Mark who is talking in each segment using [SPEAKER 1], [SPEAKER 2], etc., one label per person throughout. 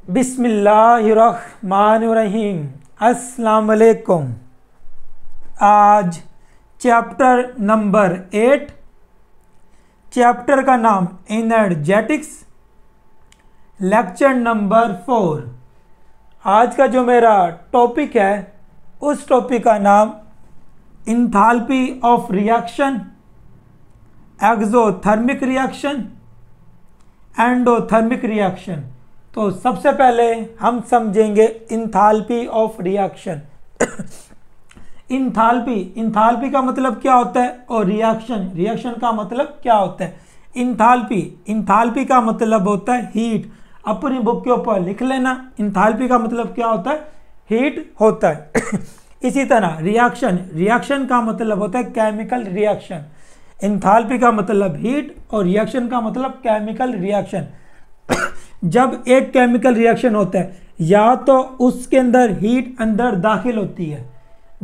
[SPEAKER 1] बिस्मिल्लाहिर्रहमानिर्रहीम। अस्सलाम वालेकुम। आज चैप्टर नंबर 8, चैप्टर का नाम एनर्जेटिक्स, लेक्चर नंबर 4। आज का जो मेरा टॉपिक है उस टॉपिक का नाम enthalpy of reaction, exothermic reaction, endothermic reaction. तो सबसे पहले हम समझेंगे इंथाल्पी ऑफ रिएक्शन। इंथाल्पी का मतलब क्या होता है और रिएक्शन का मतलब क्या होता है। इंथाल्पी का मतलब होता है हीट। अपनी बुक के ऊपर लिख लेना, इंथाल्पी का मतलब क्या होता है, हीट होता है। इसी तरह रिएक्शन का मतलब होता है केमिकल रिएक्शन। इंथाल्पी का मतलब हीट और रिएक्शन का मतलब केमिकल रिएक्शन। जब एक केमिकल रिएक्शन होता है या तो उसके अंदर हीट अंदर दाखिल होती है,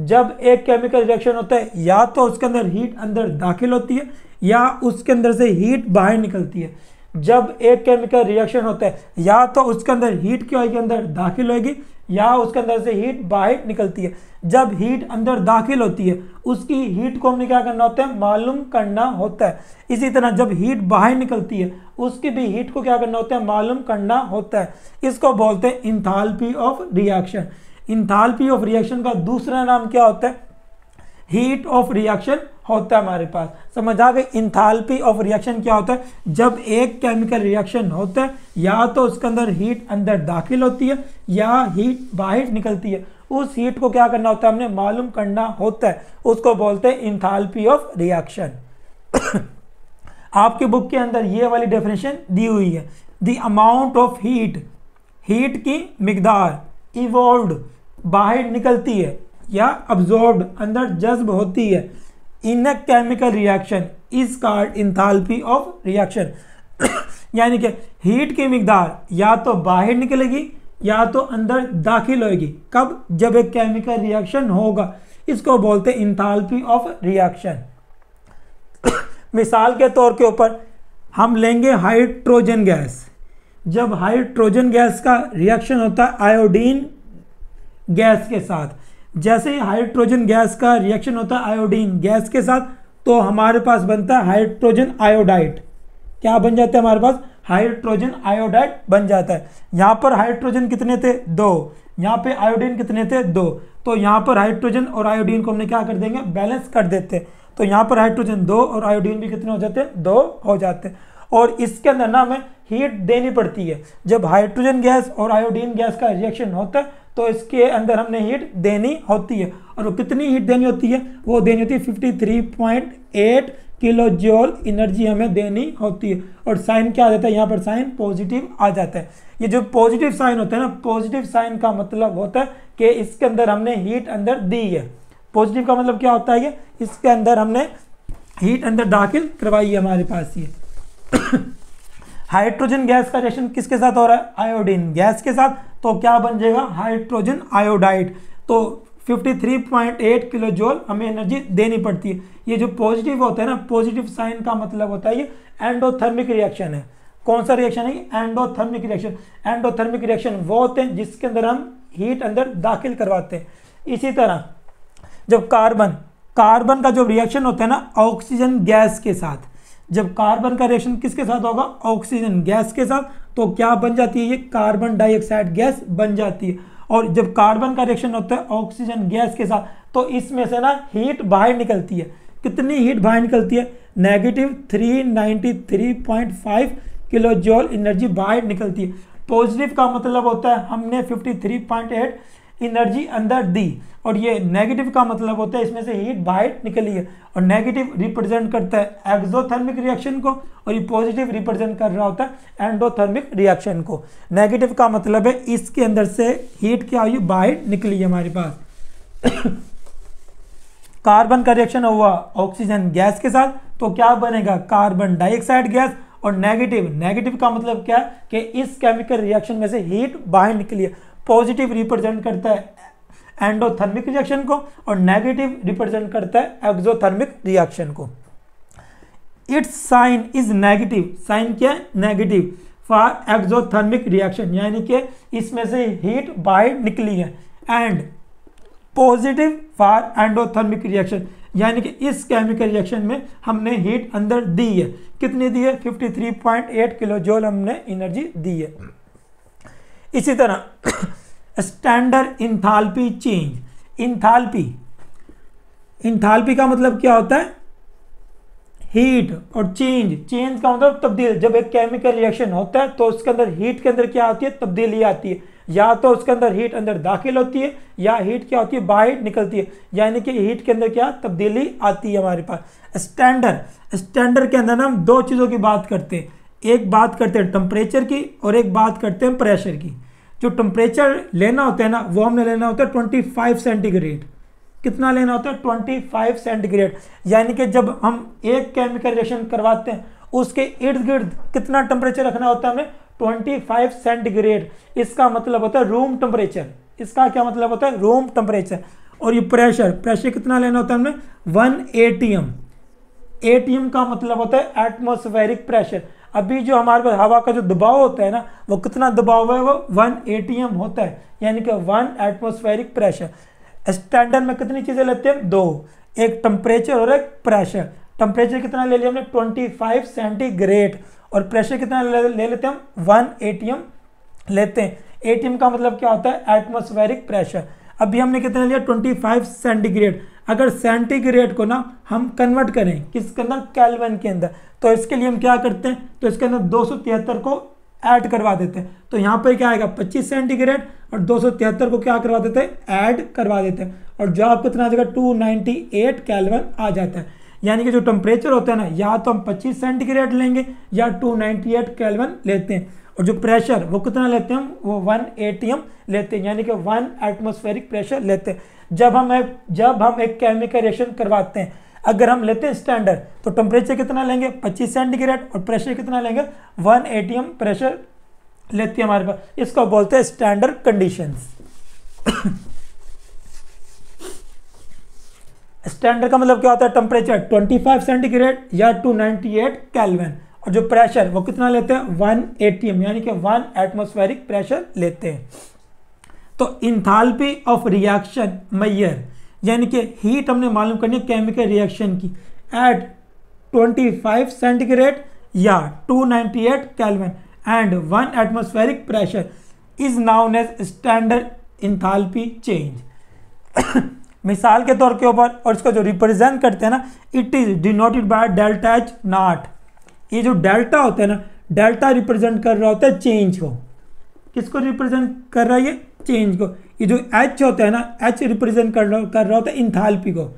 [SPEAKER 1] जब एक केमिकल रिएक्शन होता है या तो उसके अंदर हीट अंदर दाखिल होती है या उसके अंदर से हीट बाहर निकलती है। जब एक केमिकल रिएक्शन होता है या तो उसके अंदर हीट क्या होगी, अंदर दाखिल होगी या उसके अंदर से हीट बाहर निकलती है। जब हीट अंदर दाखिल होती है उसकी हीट को हमने क्या करना होता है, मालूम करना होता है। इसी तरह जब हीट बाहर निकलती है उसकी भी हीट को क्या करना होता है, मालूम करना होता है। इसको बोलते हैं enthalpy of reaction. Enthalpy of reaction का दूसरा नाम क्या होता है, हीट ऑफ रिएक्शन होता है हमारे पास। समझ आ गई। इंथाल्पी ऑफ रिएक्शन क्या होता है, जब एक केमिकल रिएक्शन होता है या तो उसके अंदर हीट अंदर दाखिल होती है या हीट बाहर निकलती है, उस हीट को क्या करना होता है, हमने मालूम करना होता है। उसको बोलते हैं इंथाल्पी ऑफ रिएक्शन। आपके बुक के अंदर ये वाली डेफिनेशन दी हुई है, द अमाउंट ऑफ हीट की मिकदार इवॉल्व्ड बाहर निकलती है या अब्जॉर्ब्ड अंदर जज्ब होती है in a chemical reaction is called enthalpy of reaction. यानी कि हीट की मिकदार या तो बाहर निकलेगी या तो अंदर दाखिल होगी। कब? जब एक केमिकल रिएक्शन होगा। इसको बोलते हैं इंथाल्पी ऑफ रिएक्शन। मिसाल के तौर के ऊपर हम लेंगे हाइड्रोजन गैस। जब हाइड्रोजन गैस का रिएक्शन होता है आयोडीन गैस के साथ, जैसे ही हाइड्रोजन गैस का रिएक्शन होता है आयोडीन गैस के साथ, तो हमारे पास बनता है हाइड्रोजन आयोडाइड। क्या बन जाता है हमारे पास? हाइड्रोजन आयोडाइड बन जाता है। यहाँ पर हाइड्रोजन कितने थे? 2। यहाँ पे आयोडीन कितने थे? 2। तो यहाँ पर हाइड्रोजन और आयोडीन को हमने क्या कर देंगे, बैलेंस कर देते हैं। तो यहाँ पर हाइड्रोजन 2 और आयोडीन भी कितने हो जाते हैं? 2 हो जाते हैं। और इसके अंदर ना हमें हीट देनी पड़ती है। जब हाइड्रोजन गैस और आयोडीन गैस का रिएक्शन होता है तो इसके अंदर हमने हीट देनी होती है। और वो कितनी हीट देनी होती है? वो देनी होती है 53.8 किलो जूल एनर्जी हमें देनी होती है। और साइन क्या आ जाता है यहाँ पर? साइन पॉजिटिव आ जाता है। ये जो पॉजिटिव साइन होता है ना, पॉजिटिव साइन का मतलब होता है कि इसके अंदर हमने हीट अंदर दी है। पॉजिटिव का मतलब क्या होता है, ये इसके अंदर हमने हीट अंदर दाखिल करवाई है हमारे पास। ये हाइड्रोजन गैस का रिएक्शन किसके साथ हो रहा है? आयोडीन गैस के साथ। तो क्या बन जाएगा? Hydrogen iodide. तो 53.8 किलो जूल हमें एनर्जी देनी पड़ती है। ये जो पॉजिटिव होता है ना, पॉजिटिव साइन का मतलब होता है ये एंडोथर्मिक रिएक्शन है। कौन सा रिएक्शन है? Endothermic reaction. एंडोथर्मिक रिएक्शन वो होते हैं जिसके अंदर हम हीट अंदर दाखिल करवाते हैं। इसी तरह जब कार्बन का जो रिएक्शन होता है ना ऑक्सीजन गैस के साथ, जब कार्बन का रिएक्शन किसके साथ होगा? ऑक्सीजन गैस के साथ, तो क्या बन जाती है? ये कार्बन डाइऑक्साइड गैस बन जाती है। और जब कार्बन का रिएक्शन होता है ऑक्सीजन गैस के साथ, तो इसमें से ना हीट बाहर निकलती है। कितनी हीट बाहर निकलती है? नेगेटिव 393.5 किलो जूल एनर्जी बाहर निकलती है। पॉजिटिव का मतलब होता है हमने 53.8 एनर्जी अंदर दी, और ये नेगेटिव का मतलब होता है इसमें से हीट बाहर निकली है। और नेगेटिव रिप्रेजेंट करता है एक्सोथर्मिक रिएक्शन को और ये पॉजिटिव रिप्रेजेंट कर रहा होता है एंडोथर्मिक रिएक्शन को। नेगेटिव का मतलब है इसके अंदर से हीट क्या हुई, बाहर निकली है हमारे पास। कार्बन का रिएक्शन हुआ ऑक्सीजन गैस के साथ, तो क्या बनेगा? Carbon dioxide gas. और नेगेटिव का मतलब क्या है कि इस केमिकल रिएक्शन में से हीट बाहर निकली है। पॉजिटिव रिप्रेजेंट करता है एंडोथर्मिक रिएक्शन को और नेगेटिव रिप्रेजेंट करता है एक्सोथर्मिक रिएक्शन को। It's sign is negative. Sign क्या है? नेगेटिव। फॉर एक्सोथर्मिक रिएक्शन, यानी कि इसमें से हीट बाहर निकली है, and positive for endothermic reaction, यानी कि इस केमिकल रिएक्शन में हमने हीट अंदर दी है। कितनी दी है? 53.8 किलो जूल हमने एनर्जी दी है। इसी तरह स्टैंडर्ड इंथाल्पी चेंज, इंथाल्पी का मतलब क्या होता है? हीट, और चेंज का मतलब तब्दील। जब एक केमिकल रिएक्शन होता है तो उसके अंदर हीट के अंदर क्या आती है? तब्दीली आती है। या तो उसके अंदर हीट अंदर दाखिल होती है या हीट क्या होती है? बाहर निकलती है, यानी कि हीट के अंदर क्या तब्दीली आती है हमारे पास। स्टैंडर्ड के अंदर ना हम दो चीज़ों की बात करते हैं, एक बात करते हैं टेम्परेचर की और एक बात करते हैं प्रेशर की। जो टेम्परेचर लेना होता है ना, वो हमने लेना होता है 25 सेंटीग्रेड। कितना लेना होता है? 25 सेंटीग्रेड। यानी कि जब हम एक केमिकल रिएक्शन करवाते हैं उसके इर्द गिर्द कितना टेम्परेचर रखना होता है हमें? 25 सेंटीग्रेड। इसका मतलब होता है रूम टेम्परेचर। इसका क्या मतलब होता है? Room temperature. और ये प्रेशर कितना लेना होता है हमें? 1 atm। एटीएम का मतलब होता है एटमॉस्फेरिक प्रेशर। अभी जो हमारे पास हवा का जो दबाव होता है ना, वो कितना दबाव है? वो 1 atm होता है, यानी कि 1 एटमॉस्फेरिक प्रेशर। स्टैंडर्ड में कितनी चीज़ें लेते हैं? दो, एक टेम्परेचर और एक प्रेशर। टेम्परेचर कितना ले लिया हमने? 25 सेंटीग्रेड। और प्रेशर कितना ले लेते हैं हम? 1 atm लेते हैं। एटीएम का मतलब क्या होता है? Atmospheric pressure. अभी हमने कितना लिया? 25 सेंटीग्रेड। अगर सेंटीग्रेड को ना हम कन्वर्ट करें किसके अंदर? केल्विन के अंदर। तो इसके लिए हम क्या करते हैं? तो इसके अंदर 273 को ऐड करवा देते हैं। तो यहाँ पर क्या आएगा? 25 सेंटीग्रेड और 273 को क्या करवा देते हैं? ऐड करवा देते हैं। और जवाब कितना आ जाएगा? 298 केल्विन आ जाता है। यानी कि जो टेम्परेचर होता है ना, या तो हम 25 सेंटीग्रेड लेंगे या 298 केल्विन लेते हैं। और जो प्रेशर वो कितना लेते हैं हम? वो 1 atm लेते हैं, यानी कि 1 एटमॉस्फेरिक प्रेशर लेते हैं। जब हम एक केमिकल रिएक्शन करवाते हैं, अगर हम लेते हैं स्टैंडर्ड, तो टेम्परेचर कितना लेंगे? 25 सेंटीग्रेड और प्रेशर कितना लेंगे? 1 atm प्रेशर लेते हैं हमारे पास। इसको बोलते हैं स्टैंडर्ड कंडीशंस। स्टैंडर्ड का मतलब क्या होता है? टेम्परेचर 25 सेंटीग्रेड या 298 केल्विन। और जो प्रेशर वो कितना लेते हैं? 1 atm, यानी कि 1 एटमॉस्फेरिक प्रेशर लेते हैं। तो इंथाल्पी ऑफ रिएक्शन मेजर, यानी कि हीट हमने मालूम करनी है केमिकल रिएक्शन की एट 25 सेंटीग्रेड या 298 kelvin and 1 atmospheric pressure is known as standard enthalpy change. मिसाल के तौर के ऊपर, और इसको जो रिप्रेजेंट करते हैं ना, it is denoted by delta H not. ये जो डेल्टा होता है ना, डेल्टा रिप्रेजेंट कर रहा होता है चेंज को। किसको रिप्रेजेंट कर रहा है? ये चेंज को। ये जो एच होता है ना, एच रिप्रेजेंट कर रहा होता है इंथाल्पी को।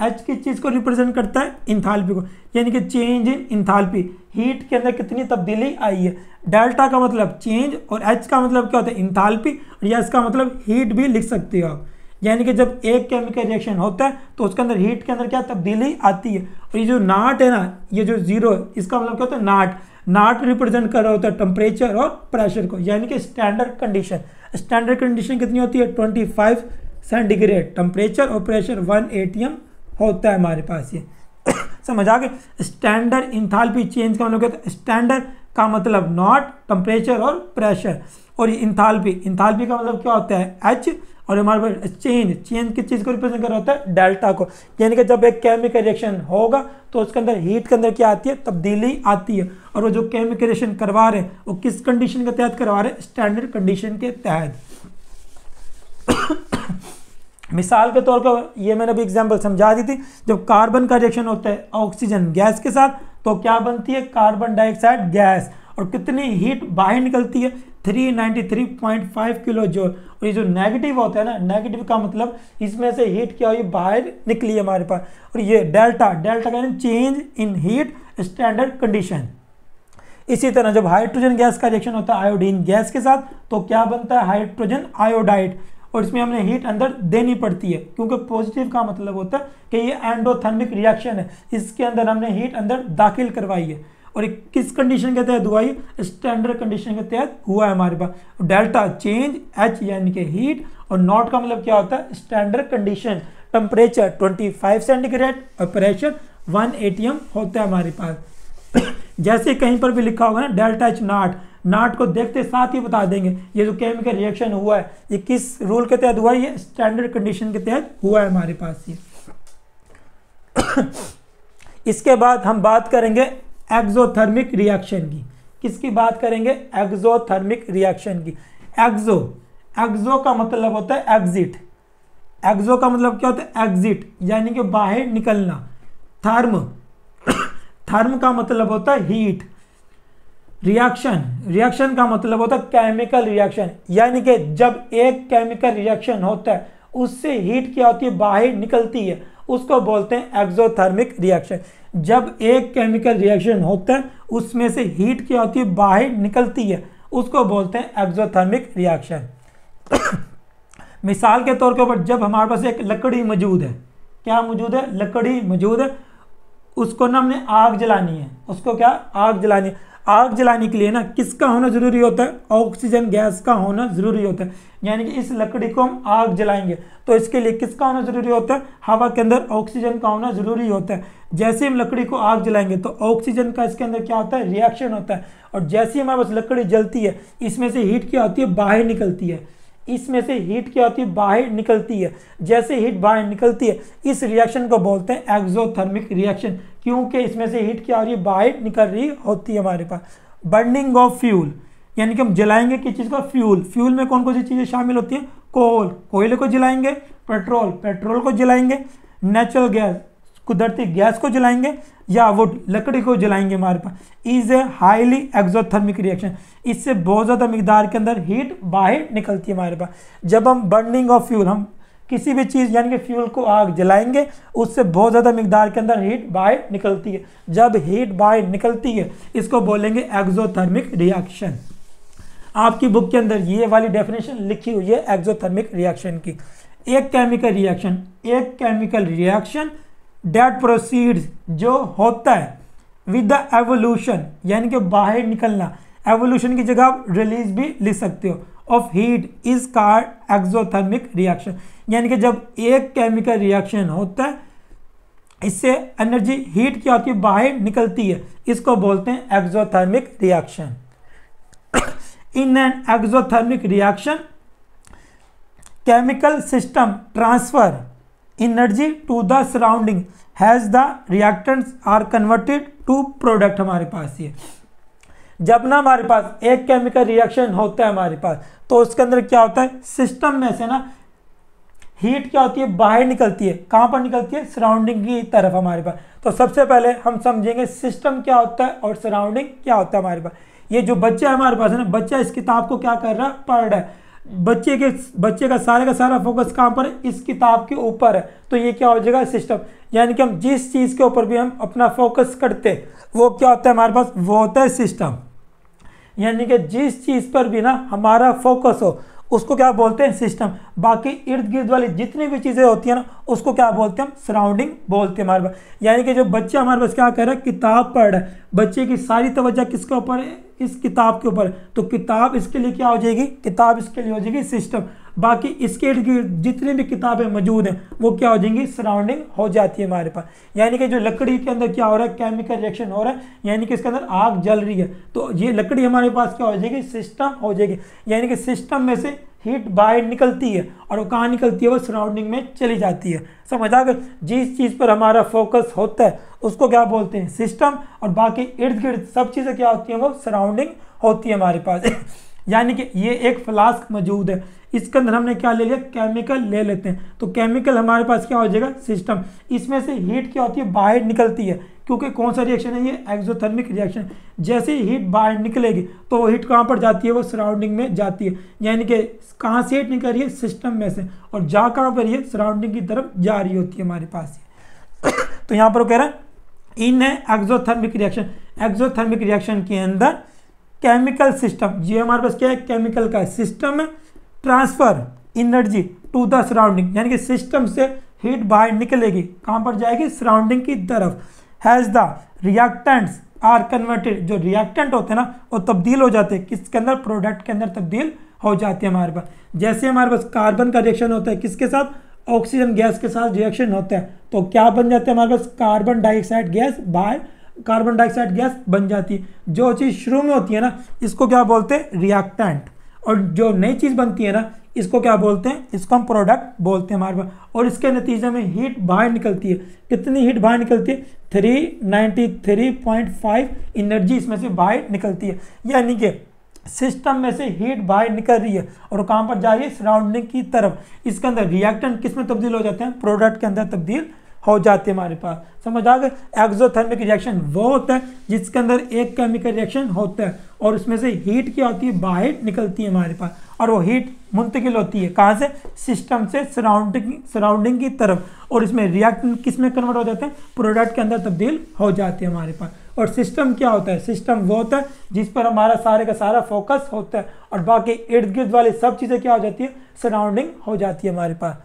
[SPEAKER 1] एच किस चीज़ को रिप्रेजेंट करता है? इंथाल्पी को, यानी कि चेंज इन इंथाल्पी, हीट के अंदर कितनी तब्दीली आई है। डेल्टा का मतलब चेंज और एच का मतलब क्या होता है? इंथाल्पी। और या इसका मतलब हीट भी लिख सकते हो आप। यानी कि जब एक केमिकल रिएक्शन होता है तो उसके अंदर हीट के अंदर क्या तब्दीली आती है। और ये जो नाट है ना, ये जो जीरो है, इसका मतलब क्या होता है? नाट रिप्रेजेंट कर रहा होता है टेम्परेचर और प्रेशर को, यानी कि स्टैंडर्ड कंडीशन। स्टैंडर्ड कंडीशन कितनी होती है? 25 सेंटीग्रेड टेम्परेचर और प्रेशर 1 atm होता है हमारे पास। ये समझ आ गए? स्टैंडर्ड इंथाल्पी चेंज का मतलब क्या होता है? स्टैंडर्ड का मतलब नॉट, टेम्परेचर और प्रेशर। और इंथाल्पी का मतलब क्या होता है? एच। और हमारे पास चेंज किस चीज़ को रिप्रेजेंट कर रहा होता है? डेल्टा को। यानी कि जब एक केमिकल रिएक्शन होगा तो उसके अंदर हीट के अंदर क्या आती है? तब्दीली आती है। और वो जो केमिकल रिएक्शन करवा रहे हैं वो किस कंडीशन के तहत करवा रहे हैं? स्टैंडर्ड कंडीशन के तहत। मिसाल के तौर पर ये मैंने अभी एग्जांपल समझा दी थी। जब कार्बन का रिएक्शन होता है ऑक्सीजन गैस के साथ तो क्या बनती है? Carbon dioxide gas. और कितनी हीट बाहर निकलती है? 393.5 किलो जूल। और ये जो नेगेटिव होता है ना, नेगेटिव का मतलब इसमें से हीट क्या हुई? बाहर निकली है हमारे पास। और ये डेल्टा का change in heat standard condition. इसी तरह जब हाइड्रोजन गैस का रिएक्शन होता है आयोडीन गैस के साथ तो क्या बनता है? Hydrogen iodide. और इसमें हमने हीट अंदर देनी पड़ती है, क्योंकि पॉजिटिव का मतलब होता है कि ये एंडोथर्मिक रिएक्शन है, इसके अंदर हमने हीट अंदर दाखिल करवाई है। और किस कंडीशन के तहत हुआ? स्टैंडर्ड कंडीशन के तहत हुआ है हमारे पास। डेल्टा चेंज, एच यानी कि हीट, और नॉट का मतलब क्या होता है? Standard condition. टेम्परेचर 25 सेंटीग्रेड और प्रेशर 1 atm होता है हमारे पास। जैसे कहीं पर भी लिखा होगा ना डेल्टा एच नॉट, नॉट को देखते साथ ही बता देंगे ये जो केमिकल रिएक्शन हुआ है ये किस रूल के तहत हुआ है, ये स्टैंडर्ड कंडीशन के तहत हुआ है हमारे पास ये। इसके बाद हम बात करेंगे एक्सोथर्मिक रिएक्शन की। किसकी बात करेंगे? एक्सोथर्मिक रिएक्शन की। एक्सो का मतलब होता है एग्जिट। एक्सो का मतलब क्या होता है? एग्जिट, यानी कि बाहर निकलना। थर्म का मतलब होता है हीट। रिएक्शन का मतलब होता है केमिकल रिएक्शन, यानी कि जब एक केमिकल रिएक्शन होता है उससे हीट क्या होती है? बाहर निकलती है, उसको बोलते हैं एक्सोथर्मिक रिएक्शन। जब एक केमिकल रिएक्शन होता है उसमें से हीट क्या होती है? बाहर निकलती है, उसको बोलते हैं एक्सोथर्मिक रिएक्शन। मिसाल के तौर के ऊपर जब हमारे पास एक लकड़ी मौजूद है, क्या मौजूद है? लकड़ी मौजूद है, उसको ना हमने आग जलानी है। उसको क्या? आग जलानी है। आग जलाने के लिए ना किसका होना जरूरी होता है? ऑक्सीजन गैस का होना जरूरी होता है। यानी कि इस लकड़ी को हम आग जलाएंगे तो इसके लिए किसका होना जरूरी होता है? हवा के अंदर ऑक्सीजन का होना जरूरी होता है। जैसे हम लकड़ी को आग जलाएंगे तो ऑक्सीजन का इसके अंदर क्या होता है? रिएक्शन होता है। और जैसे ही हमारे पास लकड़ी जलती है इसमें से हीट क्या होती है? बाहर निकलती है। इसमें से हीट क्या होती है? बाहर निकलती है। जैसे हीट बाहर निकलती है इस रिएक्शन को बोलते हैं एक्सोथर्मिक रिएक्शन, क्योंकि इसमें से हीट क्या हो रही है? बाहर निकल रही होती है हमारे पास। बर्निंग ऑफ फ्यूल, यानी कि हम जलाएंगे किस चीज़ का? फ्यूल। फ्यूल में कौन कौन सी चीज़ें शामिल होती हैं? कोयले को जलाएंगे, पेट्रोल को जलाएंगे, नेचुरल गैस कुदरती गैस को जलाएंगे, या वुड लकड़ी को जलाएंगे हमारे पास। Is a highly exothermic reaction, इससे बहुत ज़्यादा मिकदार के अंदर हीट बाहर निकलती है हमारे पास। जब हम बर्निंग ऑफ फ्यूल, हम किसी भी चीज़ यानी कि फ्यूल को आग जलाएंगे उससे बहुत ज़्यादा मिकदार के अंदर हीट बाहर निकलती है। जब हीट बाहर निकलती है इसको बोलेंगे एक्सोथर्मिक रिएक्शन। आपकी बुक के अंदर ये वाली डेफिनेशन लिखी हुई है एक्सोथर्मिक रिएक्शन की। एक केमिकल रिएक्शन डेट प्रोसीड्स, जो होता है विद द एवोल्यूशन, यानी कि बाहर निकलना। एवोल्यूशन की जगह आप रिलीज भी लिख सकते हो, of heat is called exothermic reaction. यानी कि जब एक केमिकल रिएक्शन होता है इससे एनर्जी हीट क्या होती है? बाहर निकलती है, इसको बोलते हैं exothermic reaction. In an exothermic reaction chemical system transfer energy to the surrounding as the reactants are converted to product। हमारे पास ये जब ना हमारे पास एक केमिकल रिएक्शन होता है हमारे पास तो उसके अंदर क्या होता है? सिस्टम में से ना हीट क्या होती है? बाहर निकलती है। कहाँ पर निकलती है? सराउंडिंग की तरफ हमारे पास। तो सबसे पहले हम समझेंगे सिस्टम क्या होता है और सराउंडिंग क्या होता है हमारे पास। ये जो बच्चा हमारे पास है ना, बच्चा इस किताब को क्या कर रहा है? पढ़ रहा है। बच्चे का सारा फोकस कहाँ पर है? इस किताब के ऊपर है। तो ये क्या हो जाएगा? सिस्टम। यानी कि हम जिस चीज़ के ऊपर भी हम अपना फोकस करते वो क्या होता है हमारे पास? वो होता है सिस्टम। यानी कि जिस चीज़ पर भी ना हमारा फोकस हो उसको क्या बोलते हैं? सिस्टम। बाकी इर्द गिर्द वाली जितनी भी चीज़ें होती हैं ना उसको क्या बोलते हैं? हम सराउंडिंग बोलते हैं हमारे पास। यानी कि जो बच्चा हमारे पास क्या कर रहा है? किताब पढ़ रहा है। बच्चे की सारी तवज्जो किसके ऊपर है? इस किताब के ऊपर। तो किताब इसके लिए क्या हो जाएगी? किताब इसके लिए हो जाएगी सिस्टम। बाकी इसके इर्द गिर्द जितनी भी किताबें मौजूद हैं वो क्या हो जाएंगी? सराउंडिंग हो जाती है हमारे पास। यानी कि जो लकड़ी के अंदर क्या हो रहा है? केमिकल रिएक्शन हो रहा है, यानी कि इसके अंदर आग जल रही है, तो ये लकड़ी हमारे पास क्या हो जाएगी? सिस्टम हो जाएगी। यानी कि सिस्टम में से हीट बाहर निकलती है और वो कहाँ निकलती है? वो सराउंडिंग में चली जाती है। समझ आ गए? जिस चीज़ पर हमारा फोकस होता है उसको क्या बोलते हैं? सिस्टम। और बाकी इर्द गिर्द सब चीज़ें क्या होती हैं? वो सराउंडिंग होती है हमारे पास। यानी कि ये एक फ्लास्क मौजूद है, इसके अंदर हमने क्या ले लिया? केमिकल ले लेते हैं। तो केमिकल हमारे पास क्या हो जाएगा? सिस्टम। इसमें से हीट क्या होती है? बाहर निकलती है, क्योंकि कौन सा रिएक्शन है ये? Exothermic reaction. जैसे ही हीट बाहर निकलेगी तो वो हीट कहाँ पर जाती है? वो सराउंडिंग में जाती है। यानी कि कहाँ से हीट निकल रही है? सिस्टम में से, और जा कहाँ पर ये? सराउंडिंग की तरफ जा रही होती है हमारे पास। तो यहाँ पर वो कह रहा है इन एक्सोथर्मिक रिएक्शन। एक्सोथर्मिक रिएक्शन के अंदर केमिकल सिस्टम, ये हमारे पास क्या है? केमिकल का सिस्टम है। Transfer energy to the surrounding, यानी कि सिस्टम से हीट बाहर निकलेगी, कहाँ पर जाएगी? सराउंडिंग की तरफ। Has the reactants are converted, जो रिएक्टेंट होते हैं ना वो तब्दील हो जाते हैं किसके अंदर? प्रोडक्ट के अंदर तब्दील हो जाती है हमारे पास। जैसे हमारे पास कार्बन का रिएक्शन होता है किसके साथ? ऑक्सीजन गैस के साथ रिएक्शन होता है, तो क्या बन जाते हैं हमारे पास? कार्बन डाइऑक्साइड गैस बाहर कार्बन डाइऑक्साइड गैस बन जाती है। जो चीज़ शुरू में होती है ना इसको क्या बोलते हैं, रिएक्टेंट, और जो नई चीज़ बनती है ना इसको क्या बोलते हैं, इसको हम प्रोडक्ट बोलते हैं हमारे पास। और इसके नतीजे में हीट बाहर निकलती है। कितनी हीट बाहर निकलती है, 393.5 एनर्जी इसमें से बाहर निकलती है। यानी कि सिस्टम में से हीट बाहर निकल रही है और कहाँ पर जा रही है, सराउंडिंग की तरफ। इसके अंदर रिएक्टेंट किस में तब्दील हो जाते हैं, प्रोडक्ट के अंदर तब्दील हो जाते हैं हमारे पास। समझ आ गए। एक्सोथर्मिक रिएक्शन वो होता है जिसके अंदर एक केमिकल रिएक्शन होता है और उसमें से हीट क्या होती है, बाहर निकलती है हमारे पास, और वो हीट मुंतकिल होती है कहाँ से, सिस्टम से सराउंडिंग की तरफ, और इसमें रिएक्टेंट किस में कन्वर्ट हो जाते हैं, प्रोडक्ट के अंदर तब्दील हो जाती है हमारे पास। और सिस्टम क्या होता है, सिस्टम वो होता है जिस पर हमारा सारे का सारा फोकस होता है और बाकी इर्द गिर्द वाली सब चीज़ें क्या हो जाती है, सराउंडिंग हो जाती है हमारे पास।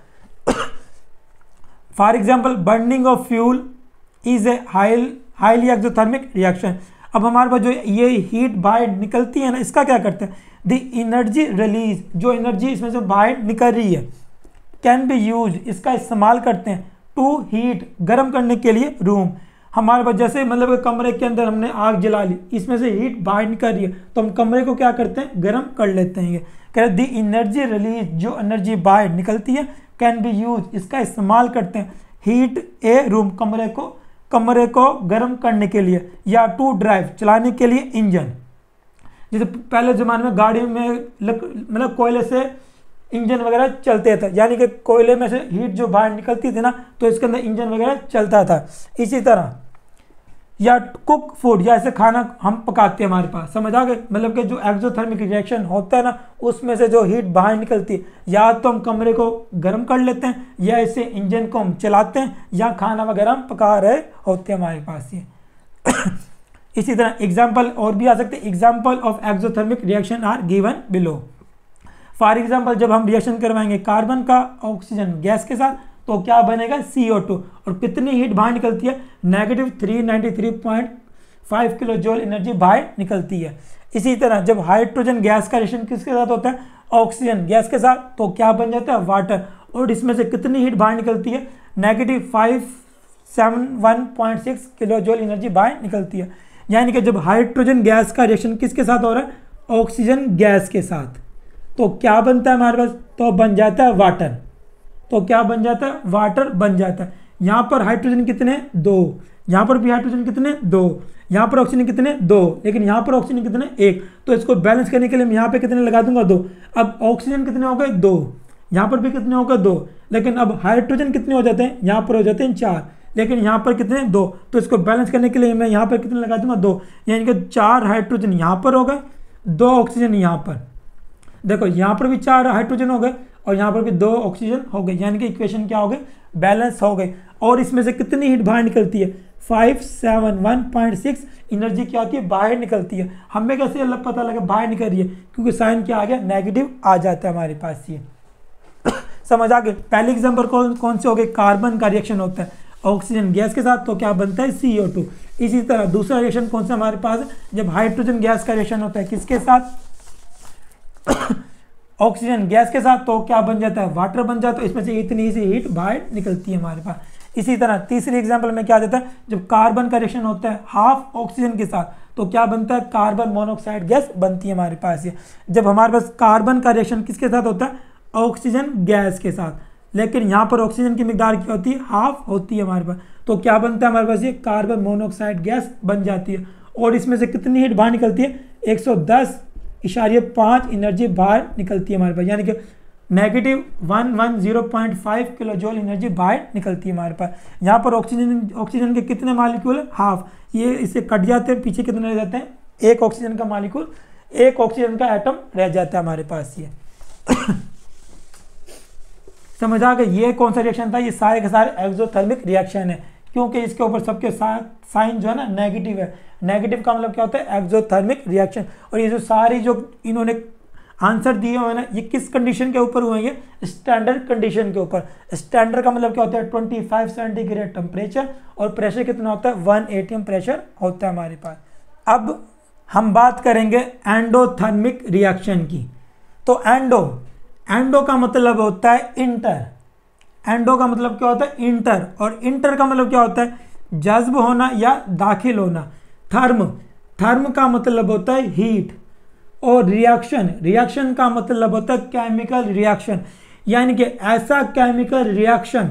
[SPEAKER 1] For example burning of fuel is a highly exothermic reaction. अब हमारे पास जो ये हीट बाहर निकलती है ना, इसका क्या करते हैं, द एनर्जी रिलीज, जो एनर्जी इसमें से बाहर निकल रही है, कैन बी यूज, इसका इस्तेमाल करते हैं टू हीट, गर्म करने के लिए रूम। हमारे पास जैसे मतलब कमरे के अंदर हमने आग जला ली, इसमें से हीट बाहर निकल रही है तो हम कमरे को क्या करते हैं, गर्म कर लेते हैं। कह रहे द एनर्जी रिलीज, जो एनर्जी बाहर निकलती है, कैन बी यूज, इसका इस्तेमाल करते हैं हीट ए रूम, कमरे को गर्म करने के लिए, या टू ड्राइव, चलाने के लिए इंजन। जैसे पहले ज़माने में गाड़ी में मतलब कोयले से इंजन वगैरह चलते थे, यानी कि कोयले में से हीट जो बाहर निकलती थी ना तो इसके अंदर इंजन वगैरह चलता था। इसी तरह या कुक फूड, या ऐसे खाना हम पकाते हैं हमारे पास। समझ आ गए। मतलब कि जो एक्सोथर्मिक रिएक्शन होता है ना उसमें से जो हीट बाहर निकलती है, या तो हम कमरे को गर्म कर लेते हैं, या इसे इंजन को हम चलाते हैं, या खाना वगैरह हम पका रहे होते हैं हमारे पास ये। इसी तरह एग्जाम्पल और भी आ सकते हैं। Example of exothermic reaction are given below. For example जब हम रिएक्शन करवाएंगे कार्बन का ऑक्सीजन गैस के साथ तो क्या बनेगा, CO2, और कितनी हीट बाहर निकलती है, -393.5 किलो जूल एनर्जी बाहर निकलती है। इसी तरह जब हाइड्रोजन गैस का रिएक्शन किसके साथ होता है, ऑक्सीजन गैस के साथ, तो क्या बन जाता है, वाटर, और इसमें से कितनी हीट बाहर निकलती है, -571.6 किलो जूल एनर्जी बाहर निकलती है। यानी कि जब हाइड्रोजन गैस का रिएक्शन किसके साथ हो रहा है, ऑक्सीजन गैस के साथ, तो क्या बनता है हमारे पास, तो बन जाता है वाटर। तो क्या बन जाता है, वाटर बन जाता है। यहाँ पर हाइड्रोजन कितने, 2, यहाँ पर भी हाइड्रोजन कितने, 2, यहाँ पर ऑक्सीजन कितने, 2, लेकिन यहाँ पर ऑक्सीजन कितने, 1। तो इसको बैलेंस करने के लिए मैं यहाँ पे कितने लगा दूंगा, 2। अब ऑक्सीजन कितने हो गए, 2, यहाँ पर भी कितने हो गए, 2, लेकिन अब हाइड्रोजन कितने हो जाते हैं, यहाँ पर हो जाते हैं 4, लेकिन यहाँ पर कितने, 2। तो इसको बैलेंस करने के लिए मैं यहाँ पर कितने लगा दूंगा, 2, यानी कि 4 हाइड्रोजन यहाँ पर हो गए, 2 ऑक्सीजन यहाँ पर। देखो यहाँ पर भी 4 हाइड्रोजन हो गए और यहाँ पर भी 2 ऑक्सीजन हो गए, यानी कि इक्वेशन क्या हो गई, बैलेंस हो गई। और इसमें से कितनी हीट बाहर निकलती है, 571.6 एनर्जी क्या होती है, बाहर निकलती है। हमें कैसे पता लगा बाहर निकल रही है, क्योंकि साइन क्या आ गया, नेगेटिव आ जाता है हमारे पास ये। समझ आ गए। पहले एग्जाम्पल कौन से हो गए, कार्बन का रिएक्शन होता है ऑक्सीजन गैस के साथ तो क्या बनता है, CO2। इसी तरह दूसरा रिएक्शन कौन सा हमारे पास है, जब हाइड्रोजन गैस का रिएक्शन होता है किसके साथ, ऑक्सीजन गैस के साथ, तो क्या बन जाता है, वाटर बन जाता है। इसमें से इतनी सी हीट बाहर निकलती है हमारे पास। इसी तरह तीसरी एग्जांपल में क्या देता है, जब कार्बन का रिएक्शन होता है हाफ ऑक्सीजन के साथ तो क्या बनता है, कार्बन मोनोऑक्साइड गैस बनती है हमारे पास ये। जब हमारे पास कार्बन का रिएक्शन किसके साथ होता है, ऑक्सीजन गैस के साथ, लेकिन यहाँ पर ऑक्सीजन की मिकदार क्या होती है, हाफ होती है हमारे पास, तो क्या बनता है हमारे पास ये, कार्बन मोनोऑक्साइड गैस बन जाती है। और इसमें से कितनी हीट बाहर निकलती है, 110.5 एनर्जी बाहर निकलती है हमारे पास, यानी कि -110.5 किलो जूल एनर्जी बाहर निकलती है हमारे पास। यहाँ पर ऑक्सीजन के कितने मालिक्यूल है, हाफ, ये इससे कट जाते हैं, पीछे कितने रह जाते हैं, 1 ऑक्सीजन का मालिक्यूल, 1 ऑक्सीजन का एटम रह जाता है हमारे पास ये। समझ आ गए। ये कौन सा रिएक्शन था, ये सारे के सारे एक्सोथर्मिक रिएक्शन है, क्योंकि इसके ऊपर सबके साइन जो है ना नेगेटिव है। नेगेटिव का मतलब क्या होता है, एक्सोथर्मिक रिएक्शन। और ये जो सारी जो इन्होंने आंसर दिए हुए ना, ये किस कंडीशन के ऊपर हुए हैं, स्टैंडर्ड कंडीशन के ऊपर। स्टैंडर्ड का मतलब क्या होता है, 25 सेंटीग्रेड टेम्परेचर और प्रेशर कितना होता है, 1 atm प्रेशर होता है हमारे पास। अब हम बात करेंगे एंडोथर्मिक रिएक्शन की। तो एंडो का मतलब होता है इंटर। एंडो का मतलब क्या होता है, इंटर, और इंटर का मतलब क्या होता है, जज्ब होना या दाखिल होना। थर्म, थर्म का मतलब होता है हीट। और रिएक्शन, रिएक्शन का मतलब होता है केमिकल रिएक्शन, यानी कि ऐसा केमिकल रिएक्शन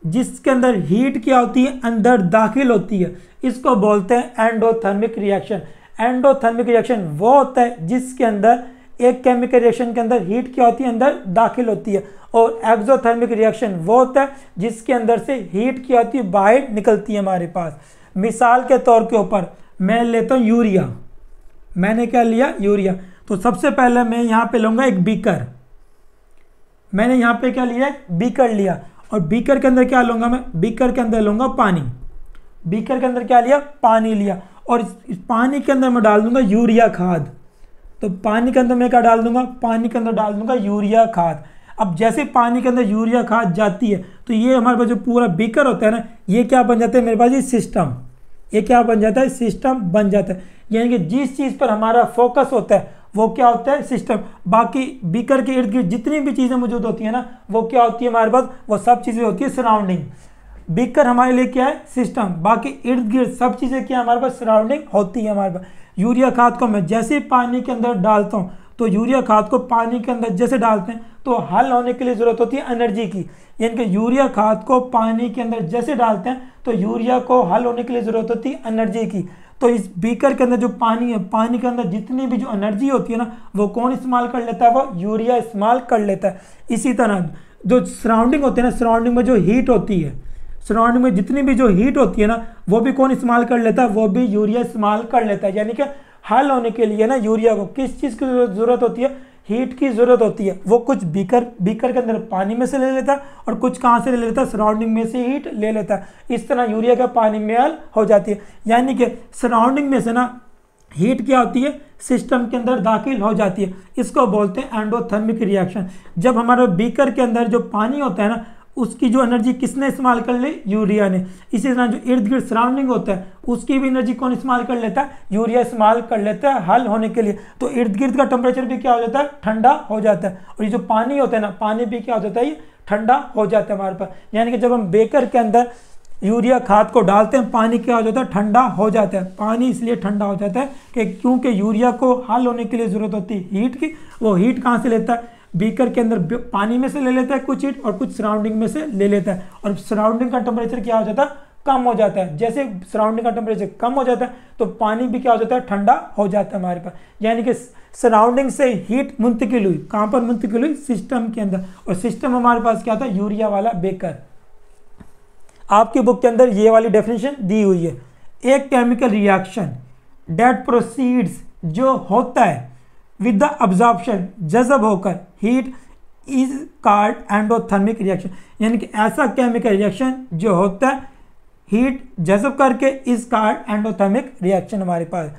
[SPEAKER 1] जिसके अंदर हीट क्या होती है, अंदर दाखिल होती है, इसको बोलते हैं एंडोथर्मिक रिएक्शन। एंडोथर्मिक रिएक्शन वो होता है जिसके अंदर एक केमिकल रिएक्शन के अंदर हीट क्या होती है, अंदर दाखिल होती है। और एक्सोथर्मिक रिएक्शन वो होता है जिसके अंदर से हीट क्या होती है, बाहर निकलती है हमारे पास। मिसाल के तौर के ऊपर मैं लेता हूँ यूरिया। मैंने क्या लिया, यूरिया। तो सबसे पहले मैं यहाँ पे लूँगा एक बीकर। मैंने यहाँ पे क्या लिया, बीकर लिया। और बीकर के अंदर क्या लूँगा मैं, बीकर के अंदर लूँगा पानी। बीकर के अंदर क्या लिया, पानी लिया। और इस पानी के अंदर मैं डाल दूँगा यूरिया खाद। तो पानी के अंदर मैं क्या डाल दूँगा, पानी के अंदर डाल दूँगा यूरिया खाद। अब जैसे पानी के अंदर यूरिया खाद जाती है तो ये हमारे पास जो पूरा बीकर होता है ना, ये क्या बन जाता है मेरे पास, ये सिस्टम। ये क्या बन जाता है, सिस्टम बन जाता है। यानी कि जिस चीज़ पर हमारा फोकस होता है वो क्या होता है, सिस्टम। बाकी बीकर के इर्द गिर्द जितनी भी चीज़ें मौजूद होती है ना, वो क्या होती है हमारे पास, वो सब चीज़ें होती है सराउंडिंग। बीकर हमारे लिए क्या है, सिस्टम। बाकी इर्द गिर्द सब चीज़ें क्या हमारे पास, सराउंडिंग होती है हमारे पास। यूरिया खाद को मैं जैसे पानी के अंदर डालता हूँ, तो यूरिया खाद को पानी के अंदर जैसे डालते हैं तो हल होने के लिए ज़रूरत होती है एनर्जी की। यानी कि यूरिया खाद को पानी के अंदर जैसे डालते हैं तो यूरिया को हल होने के लिए ज़रूरत होती है एनर्जी की। तो इस बीकर के अंदर जो पानी है, पानी के अंदर जितनी भी जो एनर्जी होती है ना, वो कौन इस्तेमाल कर लेता है, वो यूरिया इस्तेमाल कर लेता है। इसी तरह जो सराउंडिंग होती है ना, सराउंडिंग में जो हीट होती है, सराउंडिंग में जितनी भी जो हीट होती है ना, वो भी कौन इस्तेमाल कर लेता है, वो भी यूरिया इस्तेमाल कर लेता है। यानी कि हल होने के लिए ना यूरिया को किस चीज़ की ज़रूरत होती है, हीट की ज़रूरत होती है। वो कुछ बीकर के अंदर पानी में से ले लेता है और कुछ कहाँ से ले लेता है, सराउंडिंग में से हीट ले लेता है। इस तरह यूरिया का पानी में हल हो जाती है। यानी कि सराउंडिंग में से ना हीट क्या होती है, सिस्टम के अंदर दाखिल हो जाती है। इसको बोलते हैं एंडोथर्मिक रिएक्शन। जब हमारे बीकर के अंदर जो पानी होता है ना, उसकी जो एनर्जी किसने इस्तेमाल कर ली, यूरिया ने। इसी तरह जो इर्द गिर्द सराउंडिंग होता है उसकी भी एनर्जी कौन इस्तेमाल कर लेता है, यूरिया इस्तेमाल कर लेता है हल होने के लिए। तो इर्द गिर्द का टेम्परेचर भी क्या हो जाता है, ठंडा हो जाता है। और ये जो पानी होता है ना, पानी भी क्या हो जाता है, ये ठंडा हो जाता है हमारे पास। यानी कि जब हम बेकर के अंदर यूरिया खाद को डालते हैं, पानी क्या हो जाता है, ठंडा हो जाता है। पानी इसलिए ठंडा हो जाता है कि क्योंकि यूरिया को हल होने के लिए ज़रूरत होती है हीट की। वो हीट कहाँ से लेता है, बीकर के अंदर पानी में से ले लेता है कुछ हीट और कुछ सराउंडिंग में से ले लेता है। और सराउंडिंग का टेम्परेचर क्या हो जाता है, कम हो जाता है। जैसे सराउंडिंग का टेम्परेचर कम हो जाता है तो पानी भी क्या हो जाता है, ठंडा हो जाता है हमारे पास। यानी कि सराउंडिंग से हीट मुंतकिल हुई, कहाँ पर मुंतकिल हुई, सिस्टम के अंदर। और सिस्टम हमारे पास क्या था, यूरिया वाला बेकर। आपकी बुक के अंदर ये वाली डेफिनेशन दी हुई है। एक केमिकल रिएक्शन डेट प्रोसीड्स, जो होता है विद द अब्जॉर्प्शन, जज़ब होकर, heat is called endothermic reaction. यानी कि ऐसा केमिकल रिएक्शन जो होता है हीट जज़ब करके, इज कॉल्ड एंडोथर्मिक रिएक्शन हमारे पास।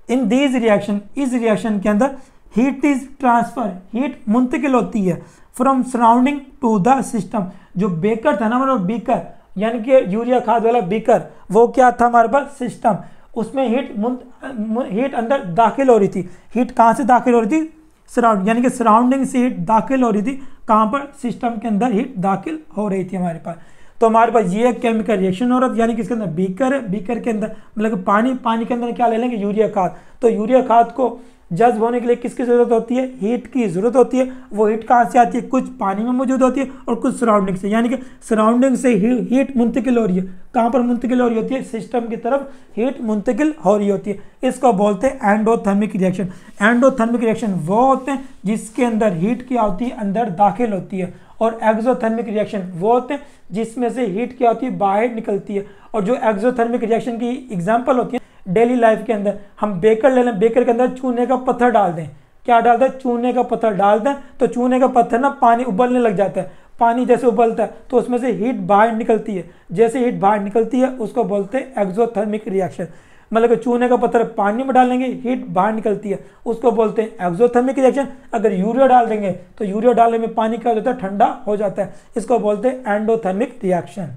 [SPEAKER 1] इन दीज रिएक्शन, इस रिएक्शन के अंदर हीट इज ट्रांसफर, हीट मुंतकिल होती है from surrounding to the system. जो बेकर था ना हमारा, बीकर यानी कि यूरिया खाद वाला बीकर, वो क्या था हमारे पास, सिस्टम। उसमें हीट अंदर दाखिल हो रही थी। हीट कहाँ से दाखिल हो रही थी, सराउंडिंग, यानी कि सराउंडिंग से हीट दाखिल हो रही थी। कहाँ पर, सिस्टम के अंदर हीट दाखिल हो रही थी हमारे पास। तो हमारे पास ये केमिकल रिएक्शन हो रहा है, यानी कि इसके अंदर बीकर है, बीकर के अंदर मतलब पानी, पानी के अंदर क्या ले लेंगे, यूरिया खाद। तो यूरिया खाद को जज्ब होने के लिए किसकी ज़रूरत होती है, हीट की ज़रूरत होती है। वो हीट कहाँ से आती है, कुछ पानी में मौजूद होती है और कुछ सराउंडिंग से। यानी कि सराउंडिंग से हीट मुंतकिल हो रही है। कहाँ पर मुंतकिल हो रही होती है, सिस्टम की तरफ हीट मुंतकिल हो रही होती है। इसको बोलते हैं एंडोथर्मिक रिएक्शन। एंडोथर्मिक रिएक्शन वो होते हैं जिसके अंदर हीट क्या होती है, अंदर दाखिल होती है। और एक्सोथर्मिक रिएक्शन वो होते हैं जिसमें से हीट क्या होती है, बाहर निकलती है। और जो एक्सोथर्मिक रिएक्शन की एग्जाम्पल होती है डेली लाइफ के अंदर, हम बेकर ले लें, बेकर के अंदर चूने का पत्थर डाल दें, क्या डाल दें, चूने का पत्थर डाल दें, तो चूने का पत्थर ना पानी उबलने लग जाता है। पानी जैसे उबलता है तो उसमें से हीट बाहर निकलती है। जैसे हीट बाहर निकलती है उसको बोलते हैं एक्सोथर्मिक रिएक्शन। मतलब कि चूने का पत्थर पानी में डालेंगे, हीट बाहर निकलती है, उसको बोलते हैं एक्सोथर्मिक रिएक्शन। अगर यूरिया डाल देंगे तो यूरिया डालने में पानी क्या हो जाता है, ठंडा हो जाता है। इसको बोलते हैं endothermic reaction.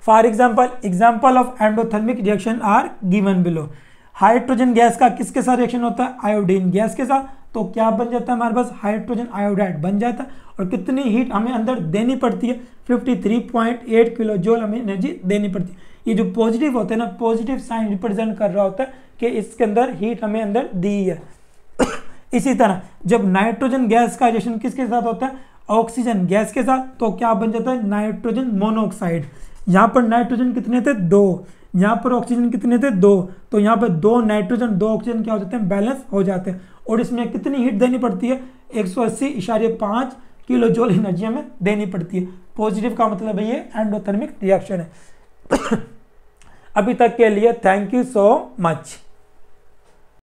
[SPEAKER 1] For example of endothermic reaction are given below. Hydrogen gas का किसके साथ रिएक्शन होता है, आयोडीन गैस के साथ। तो क्या बन जाता है हमारे पास, हाइड्रोजन आयोडाइड बन जाता है। और कितनी हीट हमें अंदर देनी पड़ती है, 53.8 किलो जूल हमें एनर्जी देनी पड़ती है। ये जो पॉजिटिव होते हैं ना, पॉजिटिव साइन रिप्रेजेंट कर रहा होता है कि इसके अंदर हीट हमें अंदर दी है। इसी तरह जब नाइट्रोजन गैस का रिएक्शन किसके साथ होता है, ऑक्सीजन गैस के साथ, तो क्या बन जाता है, नाइट्रोजन मोनोऑक्साइड। यहाँ पर नाइट्रोजन कितने थे, 2, यहाँ पर ऑक्सीजन कितने थे, 2, तो यहाँ पर 2 नाइट्रोजन 2 ऑक्सीजन क्या हो जाते हैं, बैलेंस हो जाते हैं। और इसमें कितनी हीट देनी पड़ती है, 180.5 किलो जूल एनर्जी हमें देनी पड़ती है। पॉजिटिव का मतलब है ये एंडोथर्मिक रिएक्शन है। अभी तक के लिए थैंक यू सो मच।